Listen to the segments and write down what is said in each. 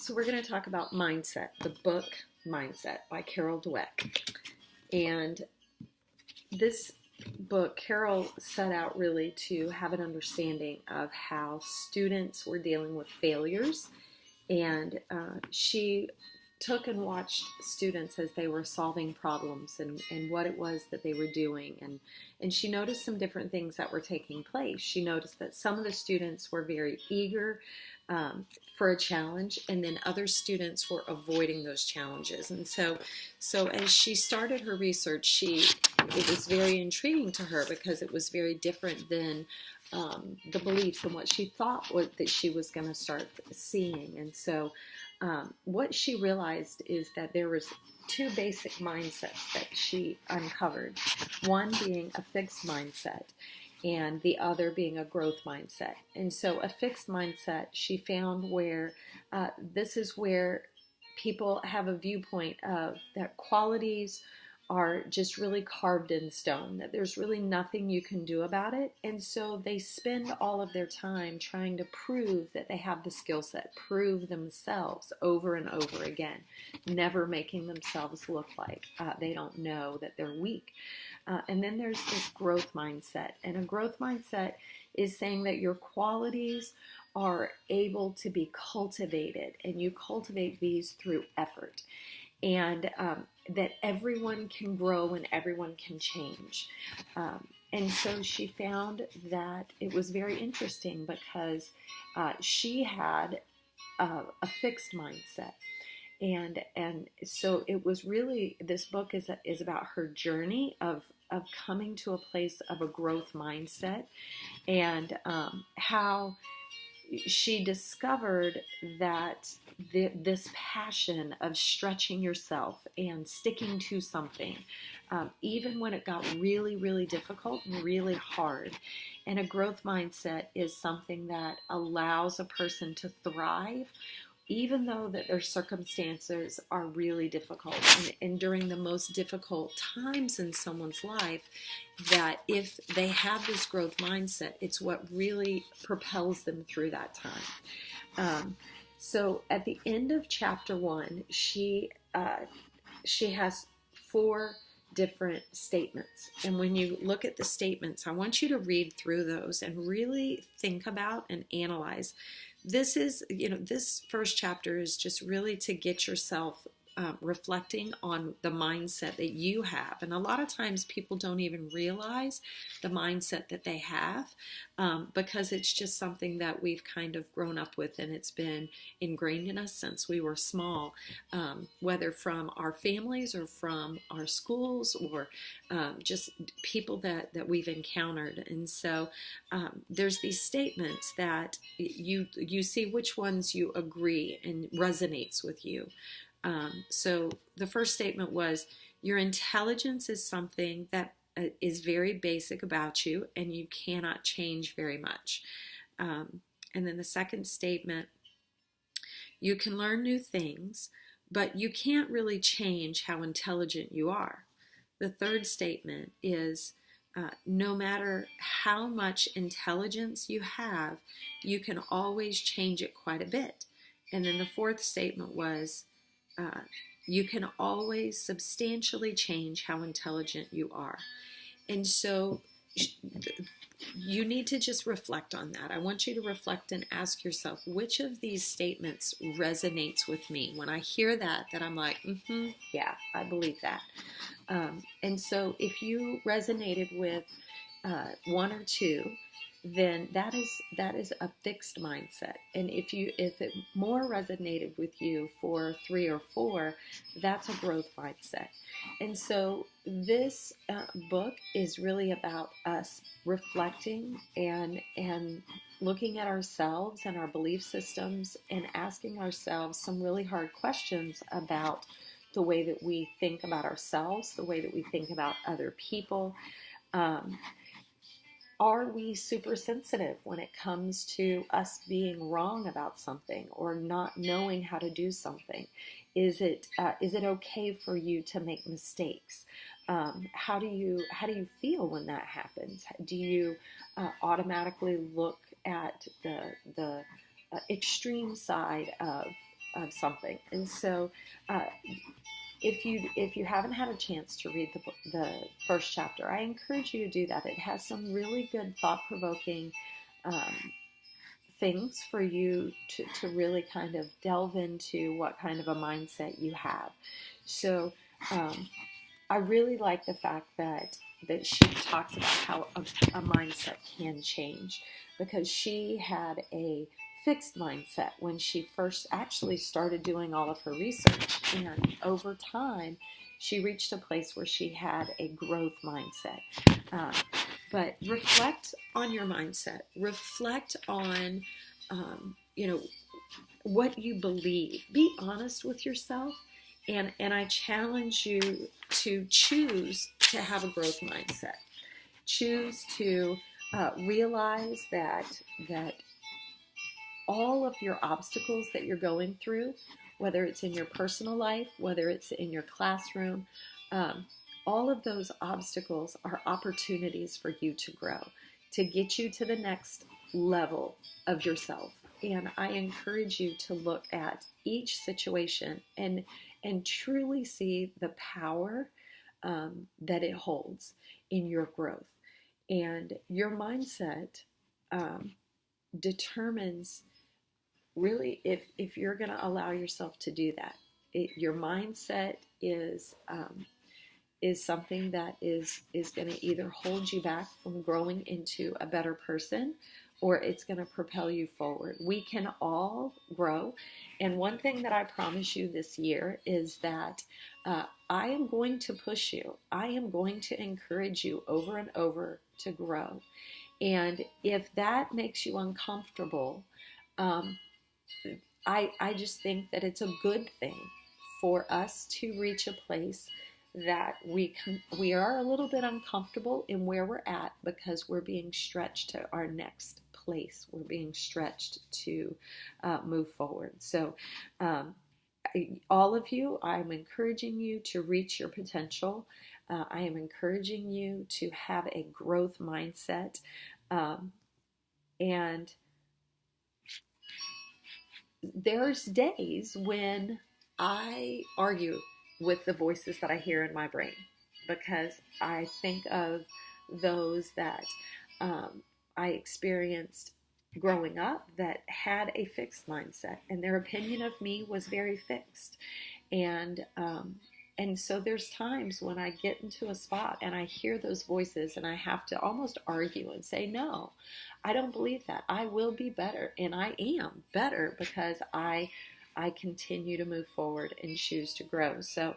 So we're going to talk about Mindset, the book Mindset by Carol Dweck. And this book, Carol set out really to have an understanding of how students were dealing with failures. And she took and watched students as they were solving problems and what it was that they were doing. And she noticed some different things that were taking place. She noticed that some of the students were very eager for a challenge, and then other students were avoiding those challenges. And so as she started her research, it was very intriguing to her because it was very different than the beliefs and what she thought that she was going to start seeing. And so what she realized is that there was two basic mindsets that she uncovered, one being a fixed mindset and the other being a growth mindset. And so a fixed mindset, she found where this is where people have a viewpoint of that qualities are just really carved in stone, that there's really nothing you can do about it. And so they spend all of their time trying to prove that they have the skill set, prove themselves over and over again, never making themselves look like they don't know, that they're weak. And then there's this growth mindset. And a growth mindset is saying that your qualities are able to be cultivated, and you cultivate these through effort. And that everyone can grow and everyone can change. And so she found that it was very interesting because she had a fixed mindset. And so it was really, this book is about her journey of coming to a place of a growth mindset, and how she discovered that this passion of stretching yourself and sticking to something, even when it got really, really difficult and really hard. And a growth mindset is something that allows a person to thrive even though that their circumstances are really difficult. And during the most difficult times in someone's life, that if they have this growth mindset, it's what really propels them through that time. So at the end of chapter 1, she has 4 different statements. And when you look at the statements, I want you to read through those and really think about and analyze. This is, this first chapter is just really to get yourself reflecting on the mindset that you have. And a lot of times people don't even realize the mindset that they have because it's just something that we've kind of grown up with, and it's been ingrained in us since we were small, whether from our families or from our schools or just people that we've encountered. And so there's these statements that you see which ones you agree and resonates with you. So the first statement was, your intelligence is something that is very basic about you and you cannot change very much. And then the second statement, you can learn new things, but you can't really change how intelligent you are. The third statement is, no matter how much intelligence you have, you can always change it quite a bit. And then the fourth statement was, you can always substantially change how intelligent you are. And so you need to just reflect on that. I want you to reflect and ask yourself, which of these statements resonates with me? When I hear that I'm like, yeah, I believe that. And so if you resonated with 1 or 2, then that is a fixed mindset. And if it more resonated with you for 3 or 4, that's a growth mindset. And so this book is really about us reflecting and looking at ourselves and our belief systems and asking ourselves some really hard questions about the way that we think about ourselves, the way that we think about other people. Are we super sensitive when it comes to us being wrong about something or not knowing how to do something? Is it okay for you to make mistakes? How do you feel when that happens? Do you automatically look at the extreme side of of something. And so if you haven't had a chance to read the first chapter, I encourage you to do that. It has some really good thought-provoking things for you to really kind of delve into what kind of a mindset you have. So I really like the fact that she talks about how a mindset can change, because she had a fixed mindset when she first actually started doing all of her research, and over time she reached a place where she had a growth mindset. But reflect on your mindset. Reflect on, what you believe. Be honest with yourself, and I challenge you to choose to have a growth mindset. Choose to realize that all of your obstacles that you're going through, whether it's in your personal life, whether it's in your classroom, all of those obstacles are opportunities for you to grow, to get you to the next level of yourself. And I encourage you to look at each situation and truly see the power that it holds in your growth. And your mindset determines really if you're going to allow yourself to do that. Your mindset is something that is going to either hold you back from growing into a better person, or it's going to propel you forward. We can all grow. And one thing that I promise you this year is that I am going to push you. I am going to encourage you over and over to grow. And if that makes you uncomfortable, I just think that it's a good thing for us to reach a place that we are a little bit uncomfortable in where we're at, because we're being stretched to our next place. We're being stretched to move forward. So all of you, I'm encouraging you to reach your potential. I am encouraging you to have a growth mindset. And there's days when I argue with the voices that I hear in my brain, because I think of those that I experienced growing up that had a fixed mindset, and their opinion of me was very fixed. And so there's times when I get into a spot and I hear those voices and I have to almost argue and say, no, I don't believe that. I will be better, and I am better because I continue to move forward and choose to grow. So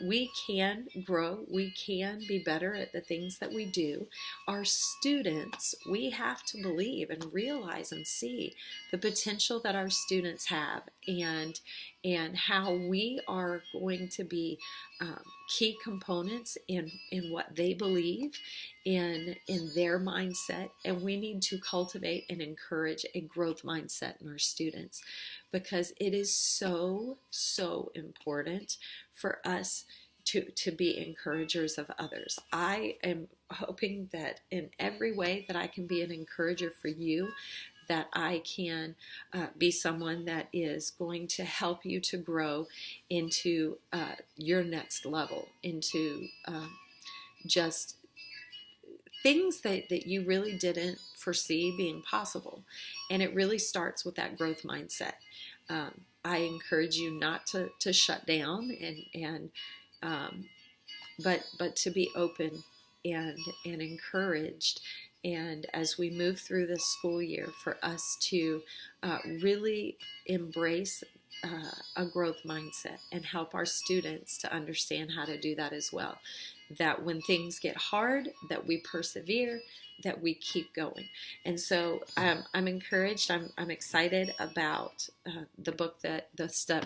we can grow. We can be better at the things that we do. Our students, we have to believe and realize and see the potential that our students have, and how we are going to be key components in what they believe, in their mindset. And we need to cultivate and encourage a growth mindset in our students, because it is so important for us to be encouragers of others. I am hoping that in every way that I can be an encourager for you, that I can be someone that is going to help you to grow into your next level, into just things that you really didn't foresee being possible. And it really starts with that growth mindset. I encourage you not to shut down, but to be open and encouraged. And as we move through this school year, for us to really embrace a growth mindset and help our students to understand how to do that as well. That when things get hard, that we persevere, that we keep going. And so I'm encouraged. I'm excited about the book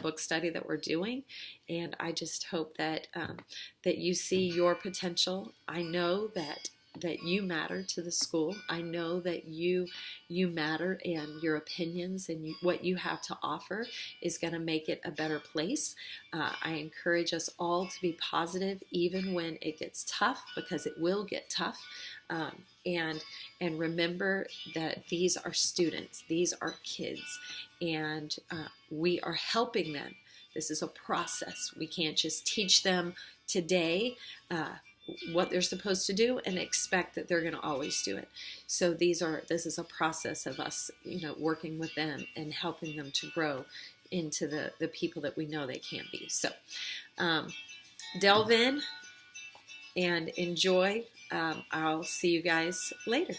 book study that we're doing, and I just hope that that you see your potential. I know that that you matter to the school. I know that you matter, and your opinions and what you have to offer is going to make it a better place. I encourage us all to be positive even when it gets tough, because it will get tough. And remember that these are students, these are kids, and we are helping them. This is a process. We can't just teach them today what they're supposed to do and expect that they're going to always do it. So this is a process of us, working with them and helping them to grow into the people that we know they can be. So delve in and enjoy. I'll see you guys later.